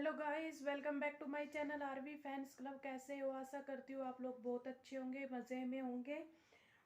Hello guys, welcome back to my channel RV fans club. कैसे हो? आशा करती हूँ आप लोग बहुत अच्छे होंगे, मज़े में होंगे।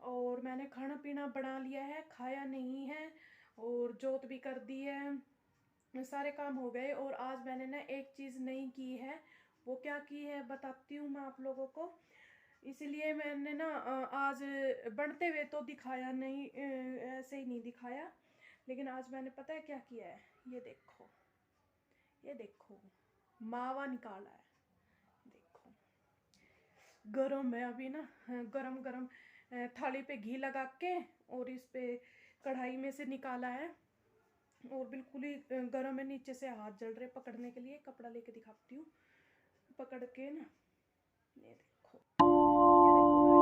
और मैंने खाना पीना बना लिया है, खाया नहीं है और जोत भी कर दी है, सारे काम हो गए। और आज मैंने ना एक चीज़ नहीं की है। वो क्या की है बताती हूँ मैं आप लोगों को। इसलिए मैंने ना आज बनते हुए तो दिखाया नहीं, ऐसे ही नहीं दिखाया। लेकिन आज मैंने पता है क्या किया है। ये देखो, ये देखो, मावा निकाला है। देखो, गरम है अभी ना। गरम गरम थाली पे घी लगा के और इस पे कढ़ाई में से निकाला है। और बिल्कुल ही गरम है, नीचे से हाथ जल रहे पकड़ने के लिए। कपड़ा लेके दिखाती हूँ, पकड़ के ना। ये देखो, ये देखो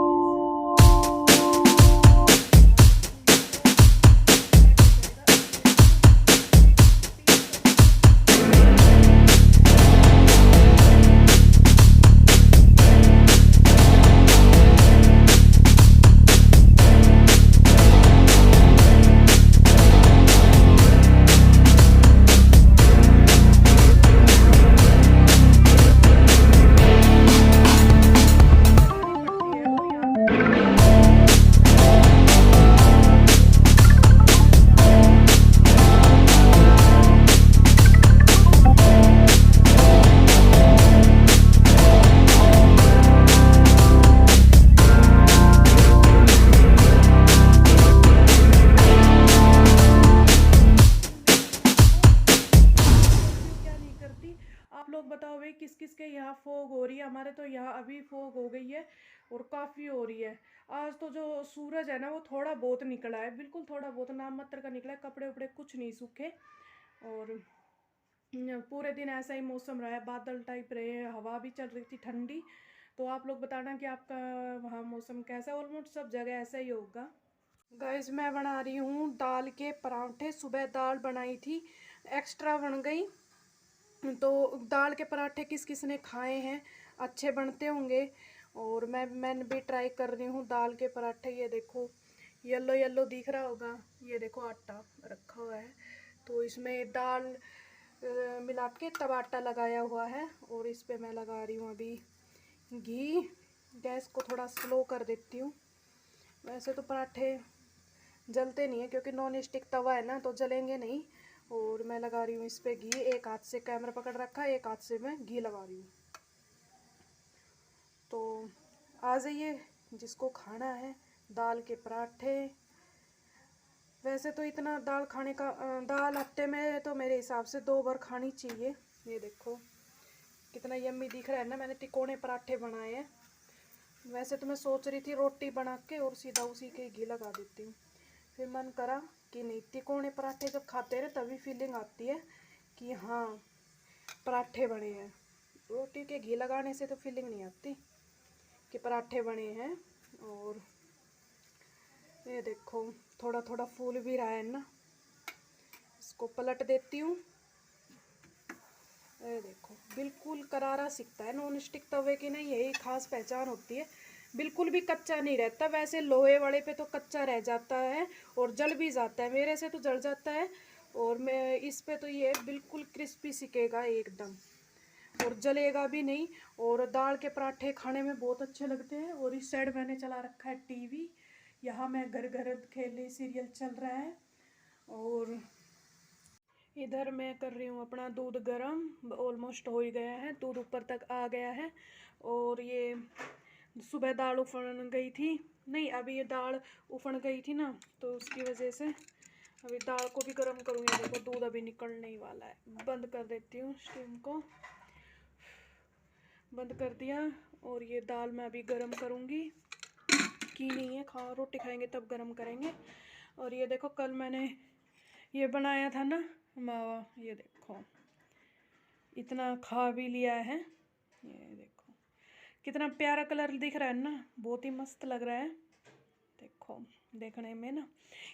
करती। आप लोग बताओ भाई, किस किस के यहाँ फोग हो रही है? हमारे तो यहाँ अभी फोग हो गई है और काफ़ी हो रही है। आज तो जो सूरज है ना, वो थोड़ा बहुत निकला है, बिल्कुल थोड़ा बहुत नाम मात्र का निकला है। कपड़े उपड़े कुछ नहीं सूखे। और पूरे दिन ऐसा ही मौसम रहा है, बादल टाइप रहे, हवा भी चल रही थी ठंडी। तो आप लोग बताना कि आपका वहाँ मौसम कैसा है। ऑलमोस्ट सब जगह ऐसा ही होगा। गाइस, मैं बना रही हूँ दाल के पराठे। सुबह दाल बनाई थी, एक्स्ट्रा बन गई। तो दाल के पराठे किस किस ने खाए हैं, अच्छे बनते होंगे। और मैंने भी ट्राई कर रही हूँ दाल के पराठे। ये देखो, येलो येलो दिख रहा होगा। ये देखो, आटा रखा हुआ है, तो इसमें दाल मिला के तब आटा लगाया हुआ है। और इस पे मैं लगा रही हूँ अभी घी। गैस को थोड़ा स्लो कर देती हूँ। वैसे तो पराठे जलते नहीं है क्योंकि नॉन स्टिक तवा है ना, तो जलेंगे नहीं। और मैं लगा रही हूँ इस पे घी। एक हाथ से कैमरा पकड़ रखा है, एक हाथ से मैं घी लगा रही हूँ। तो आ जाइए जिसको खाना है दाल के पराठे। वैसे तो इतना दाल खाने का, दाल हफ्ते में तो मेरे हिसाब से 2 बार खानी चाहिए। ये देखो कितना यम्मी दिख रहा है ना। मैंने तिकोने पराठे बनाए हैं। वैसे तो मैं सोच रही थी रोटी बना के और सीधा उसी के घी लगा देती हूँ। फिर मन करा कि नहीं, तिकोने पराठे जब खाते हैं तभी फीलिंग आती है कि हाँ पराठे बने हैं। रोटी के घी लगाने से तो फीलिंग नहीं आती कि पराठे बने हैं। और ये देखो, थोड़ा थोड़ा फूल भी रहा है ना। इसको पलट देती हूँ। ये देखो, बिल्कुल करारा सिकता है। नॉन स्टिक तवे की ना यही खास पहचान होती है, बिल्कुल भी कच्चा नहीं रहता। वैसे लोहे वाले पे तो कच्चा रह जाता है और जल भी जाता है। मेरे से तो जल जाता है, और मैं इस पे तो ये बिल्कुल क्रिस्पी सिकेगा एकदम, और जलेगा भी नहीं। और दाल के पराठे खाने में बहुत अच्छे लगते हैं। और इस साइड मैंने चला रखा है टीवी। यहाँ मैं घर घर खेले सीरियल चल रहा है। और इधर मैं कर रही हूँ अपना दूध गरम। ऑलमोस्ट हो ही गया है, दूध ऊपर तक आ गया है। और ये सुबह दाल उफन गई थी, नहीं अभी ये दाल उफन गई थी ना, तो उसकी वजह से अभी दाल को भी गर्म करूँगी। देखो दूध अभी निकलने ही वाला है। बंद कर देती हूँ, स्टीम को बंद कर दिया। और ये दाल मैं अभी गरम करूँगी। की नहीं है, खा रोटी खाएंगे तब गरम करेंगे। और ये देखो, कल मैंने ये बनाया था ना मावा। ये देखो, इतना खा भी लिया है। ये देखो कितना प्यारा कलर दिख रहा है ना, बहुत ही मस्त लग रहा है। देखो देखने में ना,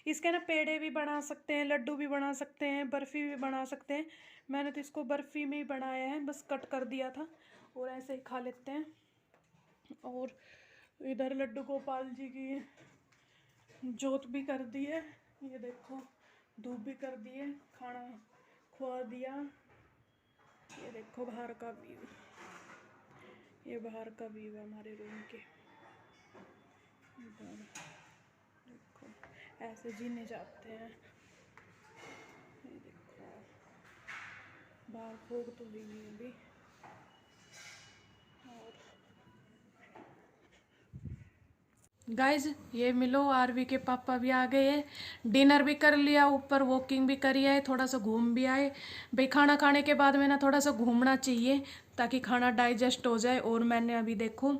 इसके ना पेड़े भी बना सकते हैं, लड्डू भी बना सकते हैं, बर्फ़ी भी बना सकते हैं। मैंने तो इसको बर्फ़ी में ही बनाया है, बस कट कर दिया था और ऐसे ही खा लेते हैं। और इधर लड्डू गोपाल जी की जोत भी कर दी है। ये देखो, धूप भी कर दी है, खाना खुआ दिया। ये देखो बाहर का व्यू, ये बाहर का व्यू है हमारे रूम के। इधर देखो ऐसे जीने जाते हैं। ये देखो बाहर फोग तो हुई नहीं अभी। और गाइज ये मिलो, आरवी के पापा भी आ गए हैं। डिनर भी कर लिया, ऊपर वॉकिंग भी करी है, थोड़ा सा घूम भी आए। भाई खाना खाने के बाद में ना थोड़ा सा घूमना चाहिए ताकि खाना डाइजेस्ट हो जाए। और मैंने अभी देखो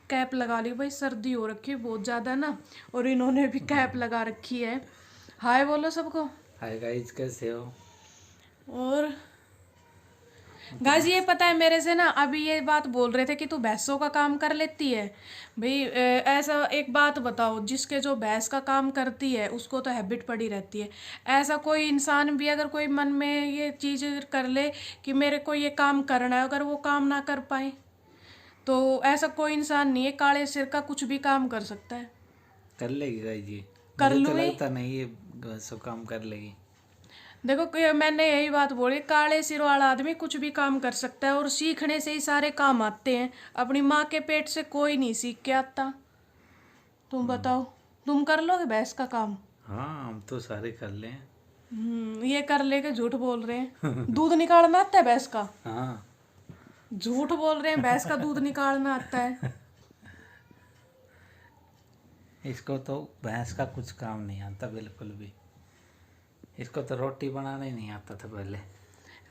कैप लगा ली, भाई सर्दी हो रखी है बहुत ज़्यादा ना, और इन्होंने भी कैप लगा रखी है। हाय बोलो सबको। हाय गाइस, कैसे हो? और गाइस ये पता है मेरे से ना अभी ये बात बोल रहे थे कि तू भैंसों का काम कर लेती है। भाई ऐसा एक बात बताओ, जिसके जो भैंस का काम करती है उसको तो हैबिट पड़ी रहती है। ऐसा कोई इंसान भी अगर कोई मन में ये चीज़ कर ले कि मेरे को ये काम करना है, अगर वो काम ना कर पाए तो ऐसा कोई इंसान नहीं है काले सिर का कुछ भी काम कर सकता है। कर लेगी गाइस जी। कर मुझे तो लूँगी। लगता नहीं ये सब काम कर लेगी। देखो मैंने यही बात बोली, काले सिर वाला आदमी कुछ भी काम कर सकता है और सीखने से ही सारे काम आते हैं। अपनी माँ के पेट से कोई नहीं सीख के आता। तुम बताओ, तुम कर लोगे भैंस का काम? हाँ, हम तो सारे कर लें। ये कर लेके झूठ बोल रहे हैं। दूध निकालना आता है भैंस का? हाँ, झूठ बोल रहे हैं, भैंस का दूध निकालना आता है। इसको तो भैंस का कुछ काम नहीं आता बिल्कुल भी। इसको तो रोटी बनाना ही नहीं आता था पहले।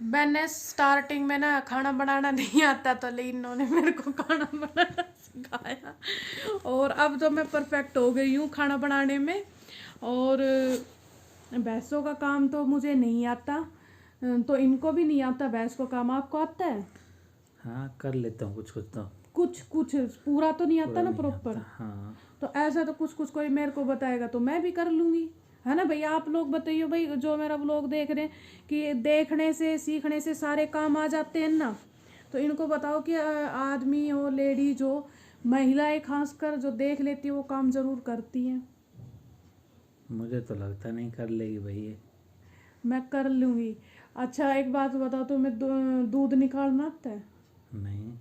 मैंने स्टार्टिंग में ना खाना बनाना नहीं आता था, लेकिन इन्होंने मेरे को खाना बनाना सिखाया और अब तो मैं परफेक्ट हो गई हूँ खाना बनाने में। और भैंसों का काम तो मुझे नहीं आता, तो इनको भी नहीं आता भैंस को काम। आपको आता है? हाँ, कर लेता हूँ कुछ कुछ तो। कुछ कुछ, पूरा तो नहीं आता ना प्रॉपर। हाँ, तो ऐसा तो कुछ कुछ कोई मेरे को बताएगा तो मैं भी कर लूँगी, है ना भैया? आप लोग बताइए भाई, जो मेरा व्लॉग देख रहे हैं, कि देखने से सीखने से सारे काम आ जाते हैं ना। तो इनको बताओ कि आदमी हो लेडीज हो, महिलाएं खासकर जो देख लेती है वो काम ज़रूर करती हैं। मुझे तो लगता नहीं कर लेगी भाई ये। मैं कर लूँगी। अच्छा एक बात बताओ, तुम्हें दूध निकालना आता है? नहीं।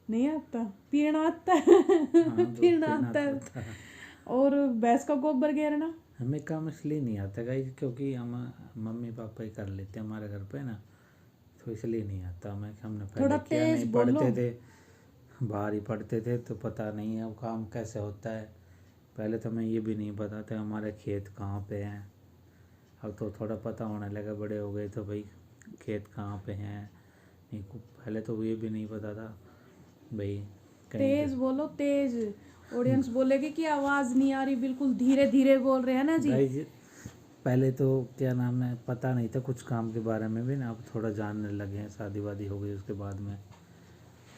नहीं आता? पीना आता है? हाँ, दूध पीना पीना आता तो है। आता है। और भैंस का गोबर घेरना? हमें काम इसलिए नहीं आता गाइस क्योंकि हम मम्मी पापा ही कर लेते हैं हमारे घर पे ना, तो इसलिए नहीं आता हमें। हमने थोड़ा पहले किया तेज नहीं, बोलो। पढ़ते थे, बाहर ही पढ़ते थे, तो पता नहीं है वो काम कैसे होता है। पहले तो हमें ये भी नहीं पता था हमारे खेत कहाँ पे हैं। अब तो थोड़ा पता होने लगा, बड़े हो गए तो भाई खेत कहाँ पे हैं। नहीं, पहले तो ये भी नहीं पता था भाई कहीं तेज बोलो, तेज। ऑडियंस बोलेगी कि आवाज नहीं आ रही, बिल्कुल धीरे धीरे बोल रहे हैं ना जी। गाइस पहले तो क्या नाम है, पता नहीं था कुछ काम के बारे में भी ना, अब थोड़ा जानने लगे हैं, शादी वादी हो गई उसके बाद में।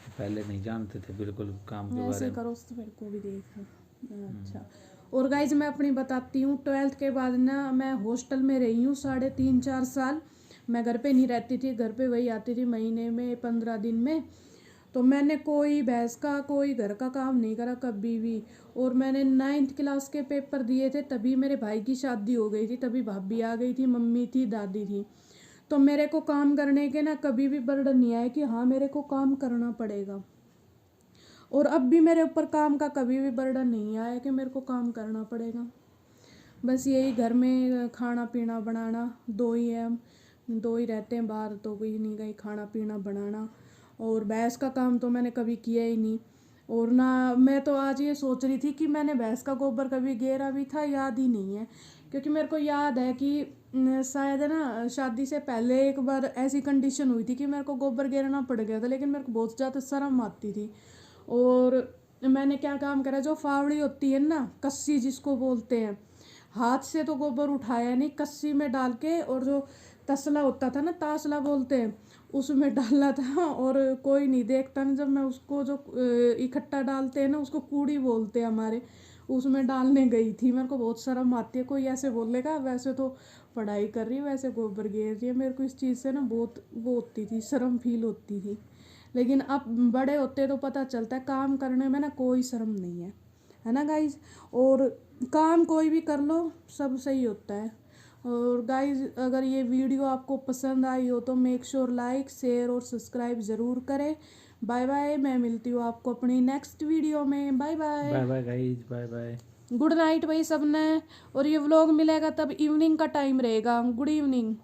पहले नहीं जानते थे बिल्कुल काम के बारे ऐसे में। करो तो मेरे को भी देख। अच्छा। और गाइज मैं अपनी बताती हूँ, 12th के बाद ना मैं हॉस्टल में रही हूँ 3.5-4 साल। मैं घर पे नहीं रहती थी, घर पे वही आती थी महीने में 15 दिन में। तो मैंने कोई भैंस का कोई घर का काम नहीं करा कभी भी। और मैंने 9th क्लास के पेपर दिए थे तभी मेरे भाई की शादी हो गई थी, तभी भाभी आ गई थी, मम्मी थी, दादी थी। तो मेरे को काम करने के ना कभी भी बर्डन नहीं आया कि हाँ मेरे को काम करना पड़ेगा। और अब भी मेरे ऊपर काम का कभी भी बर्डन नहीं आया कि मेरे को काम करना पड़ेगा। बस यही घर में खाना पीना बनाना, दो ही है हम, दो ही रहते हैं, बाहर तो कोई नहीं गई। खाना पीना बनाना और भैंस का काम तो मैंने कभी किया ही नहीं। और ना मैं तो आज ये सोच रही थी कि मैंने भैंस का गोबर कभी गेरा भी था, याद ही नहीं है। क्योंकि मेरे को याद है कि शायद है ना शादी से पहले एक बार ऐसी कंडीशन हुई थी कि मेरे को गोबर गेरना पड़ गया था, लेकिन मेरे को बहुत ज़्यादा शर्म आती थी। और मैंने क्या काम करा, जो फावड़ी होती है ना, कस्सी जिसको बोलते हैं, हाथ से तो गोबर उठाया नहीं, कस्सी में डाल के, और जो तसला होता था ना, तासला बोलते हैं, उसमें डाला था। और कोई नहीं देखता ना, जब मैं उसको जो इकट्ठा डालते हैं ना, उसको कूड़ी बोलते हैं हमारे, उसमें डालने गई थी। मेरे को बहुत शर्म आती है, कोई ऐसे बोलेगा वैसे तो पढ़ाई कर रही है, वैसे गोबर घेर रही है। मेरे को इस चीज़ से ना बहुत वो होती थी, शर्म फील होती थी। लेकिन अब बड़े होते तो पता चलता है काम करने में ना कोई शर्म नहीं है, है ना गाइज? और काम कोई भी कर लो सब सही होता है। और गाइस अगर ये वीडियो आपको पसंद आई हो तो मेक श्योर लाइक शेयर और सब्सक्राइब ज़रूर करें। बाय बाय, मैं मिलती हूँ आपको अपनी नेक्स्ट वीडियो में। Bye bye, bye bye guys, bye bye. Good night भाई सबने। और ये व्लॉग मिलेगा तब इवनिंग का टाइम रहेगा। Good evening.